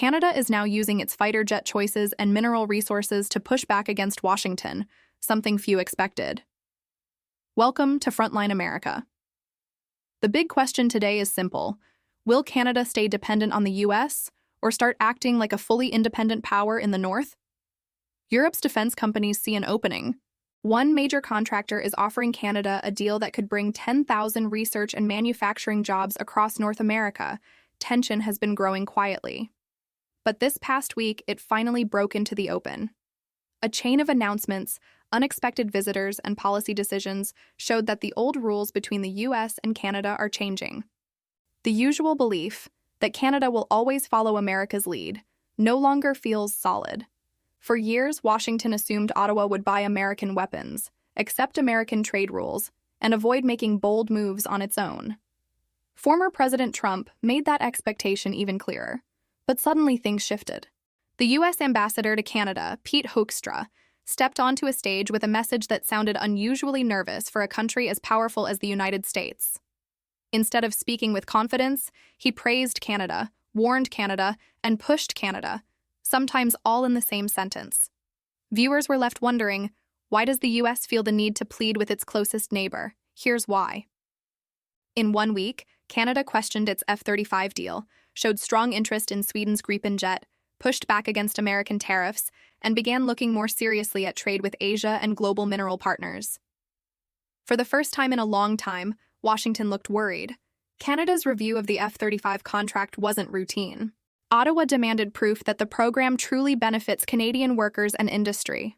Canada is now using its fighter jet choices and mineral resources to push back against Washington, something few expected. Welcome to Frontline America. The big question today is simple. Will Canada stay dependent on the US or start acting like a fully independent power in the north? Europe's defense companies see an opening. One major contractor is offering Canada a deal that could bring 10,000 research and manufacturing jobs across North America. Tension has been growing quietly. But this past week, it finally broke into the open. A chain of announcements, unexpected visitors, and policy decisions showed that the old rules between the US and Canada are changing. The usual belief that Canada will always follow America's lead no longer feels solid. For years, Washington assumed Ottawa would buy American weapons, accept American trade rules, and avoid making bold moves on its own. Former President Trump made that expectation even clearer, but suddenly things shifted. The U.S. ambassador to Canada, Pete Hoekstra, stepped onto a stage with a message that sounded unusually nervous for a country as powerful as the United States. Instead of speaking with confidence, he praised Canada, warned Canada, and pushed Canada, sometimes all in the same sentence. Viewers were left wondering, why does the U.S. feel the need to plead with its closest neighbor? Here's why. In 1 week, Canada questioned its F-35 deal, showed strong interest in Sweden's Gripen jet, pushed back against American tariffs, and began looking more seriously at trade with Asia and global mineral partners. For the first time in a long time, Washington looked worried. Canada's review of the F-35 contract wasn't routine. Ottawa demanded proof that the program truly benefits Canadian workers and industry.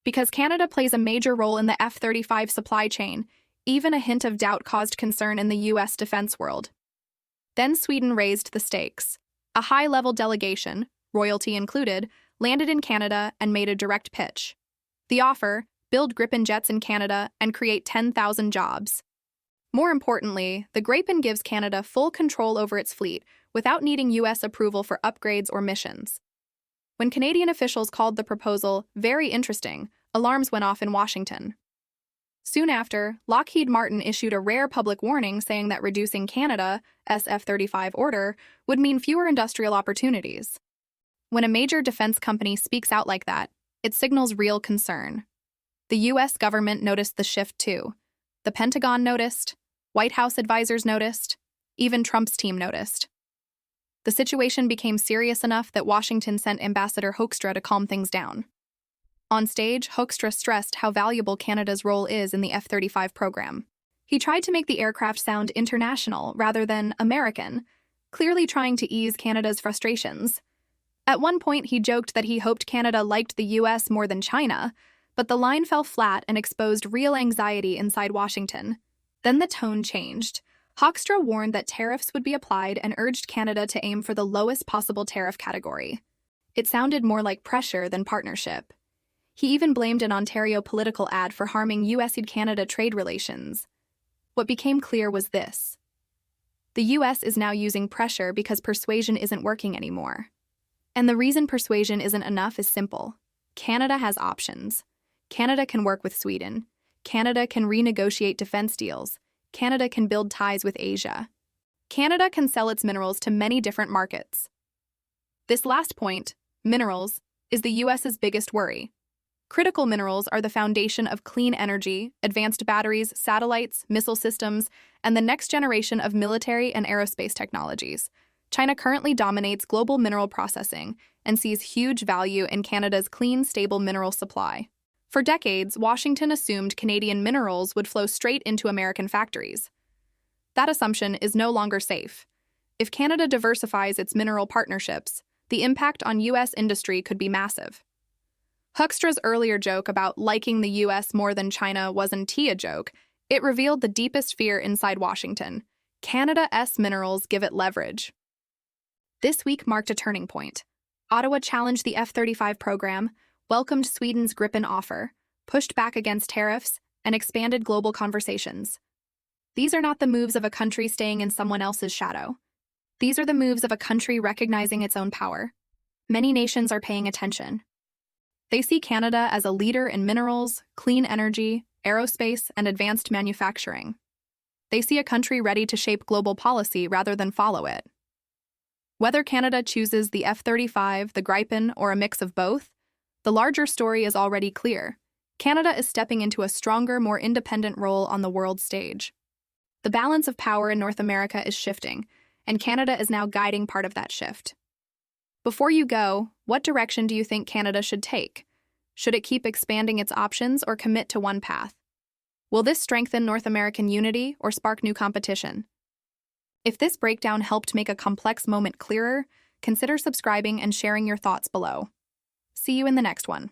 Because Canada plays a major role in the F-35 supply chain, even a hint of doubt caused concern in the U.S. defense world. Then Sweden raised the stakes. A high-level delegation, royalty included, landed in Canada and made a direct pitch. The offer: build Gripen jets in Canada and create 10,000 jobs. More importantly, the Gripen gives Canada full control over its fleet without needing U.S. approval for upgrades or missions. When Canadian officials called the proposal very interesting, alarms went off in Washington. Soon after, Lockheed Martin issued a rare public warning saying that reducing Canada's F-35 order would mean fewer industrial opportunities. When a major defense company speaks out like that, it signals real concern. The U.S. government noticed the shift too. The Pentagon noticed, White House advisors noticed, even Trump's team noticed. The situation became serious enough that Washington sent Ambassador Hoekstra to calm things down. On stage, Hoekstra stressed how valuable Canada's role is in the F-35 program. He tried to make the aircraft sound international rather than American, clearly trying to ease Canada's frustrations. At one point, he joked that he hoped Canada liked the U.S. more than China, but the line fell flat and exposed real anxiety inside Washington. Then the tone changed. Hoekstra warned that tariffs would be applied and urged Canada to aim for the lowest possible tariff category. It sounded more like pressure than partnership. He even blamed an Ontario political ad for harming US-Canada trade relations. What became clear was this: the US is now using pressure because persuasion isn't working anymore. And the reason persuasion isn't enough is simple. Canada has options. Canada can work with Sweden. Canada can renegotiate defense deals. Canada can build ties with Asia. Canada can sell its minerals to many different markets. This last point, minerals, is the US's biggest worry. Critical minerals are the foundation of clean energy, advanced batteries, satellites, missile systems, and the next generation of military and aerospace technologies. China currently dominates global mineral processing and sees huge value in Canada's clean, stable mineral supply. For decades, Washington assumed Canadian minerals would flow straight into American factories. That assumption is no longer safe. If Canada diversifies its mineral partnerships, the impact on U.S. industry could be massive. Hoekstra's earlier joke about liking the U.S. more than China wasn't a joke. It revealed the deepest fear inside Washington. Canada's minerals give it leverage. This week marked a turning point. Ottawa challenged the F-35 program, welcomed Sweden's Gripen offer, pushed back against tariffs, and expanded global conversations. These are not the moves of a country staying in someone else's shadow. These are the moves of a country recognizing its own power. Many nations are paying attention. They see Canada as a leader in minerals, clean energy, aerospace, and advanced manufacturing. They see a country ready to shape global policy rather than follow it. Whether Canada chooses the F-35, the Gripen, or a mix of both, the larger story is already clear. Canada is stepping into a stronger, more independent role on the world stage. The balance of power in North America is shifting, and Canada is now guiding part of that shift. Before you go, what direction do you think Canada should take? Should it keep expanding its options or commit to one path? Will this strengthen North American unity or spark new competition? If this breakdown helped make a complex moment clearer, consider subscribing and sharing your thoughts below. See you in the next one.